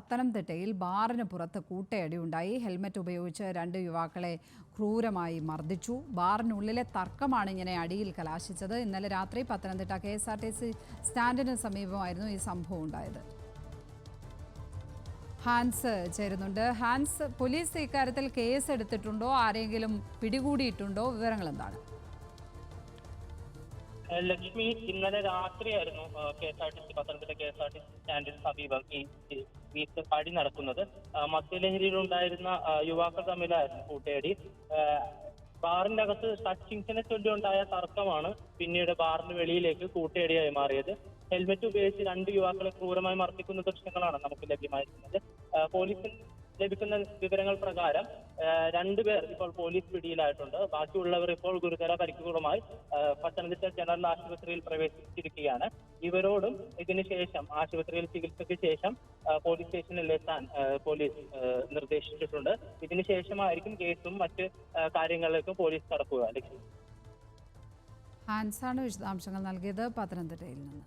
പത്തനംതിട്ടയിൽ ബാറിന് പുറത്ത് കൂട്ടയടി ഉണ്ടായി. ഹെൽമറ്റ് ഉപയോഗിച്ച് 2 യുവാക്കളെ ക്രൂരമായി മർദ്ദിച്ചു. ബാറിനുള്ളിലെ തർക്കമാണ് ഇങ്ങനെ അടിയിൽ കലാശിച്ചത്. ഇന്നലെ രാത്രി പത്തനംതിട്ട KSRTC സ്റ്റാൻഡിന് സമീപമായിരുന്നു ഈ സംഭവം ഉണ്ടായത്. ഹാൻസ് ചേരുന്നുണ്ട്. ഹാൻസ്, പോലീസ് ഇക്കാര്യത്തിൽ കേസ് എടുത്തിട്ടുണ്ടോ? ആരെങ്കിലും പിടികൂടിയിട്ടുണ്ടോ? വിവരങ്ങൾ എന്താണ്? ലക്ഷ്മി, ഇന്നലെ രാത്രിയായിരുന്നു പത്തനംതിട്ട KSRTC സ്റ്റാൻഡിന് സമീപം ഈ അടി നടക്കുന്നത്. മദ്യലഹരിയിലുണ്ടായിരുന്ന യുവാക്കൾ തമ്മിലായിരുന്നു കൂട്ടയടി. ബാറിന്റെ അകത്ത് ടച്ചിങ്സിനെ ചൊല്ലിയുണ്ടായ തർക്കമാണ് പിന്നീട് ബാറിന് വെളിയിലേക്ക് കൂട്ടയടിയായി മാറിയത്. ഹെൽമെറ്റ് ഉപയോഗിച്ച് 2 യുവാക്കളെ ക്രൂരമായി മർദ്ദിക്കുന്ന ദൃശ്യങ്ങളാണ് നമുക്ക് ലഭ്യമായിരിക്കുന്നത്. പോലീസിൽ ലഭിക്കുന്ന വിവരങ്ങൾ പ്രകാരം 2 പേർ ഇപ്പോൾ പോലീസ് പിടിയിലായിട്ടുണ്ട്. ബാക്കിയുള്ളവർ ഇപ്പോൾ ഗുരുതര പരിക്കുകളുമായി പത്തനംതിട്ട ജനറൽ ആശുപത്രിയിൽ പ്രവേശിച്ചിരിക്കുകയാണ്. ഇവരോടും ഇതിനുശേഷം ആശുപത്രിയിൽ ചികിത്സയ്ക്ക് ശേഷം പോലീസ് സ്റ്റേഷനിൽ എത്താൻ പോലീസ് നിർദ്ദേശിച്ചിട്ടുണ്ട്. ഇതിനുശേഷമായിരിക്കും കേസും മറ്റ് കാര്യങ്ങളിലേക്കും പോലീസ് കടക്കുക. ഹാൻസാണ് വിശദാംശങ്ങൾ നൽകിയത് പത്തനംതിട്ടയിൽ നിന്ന്.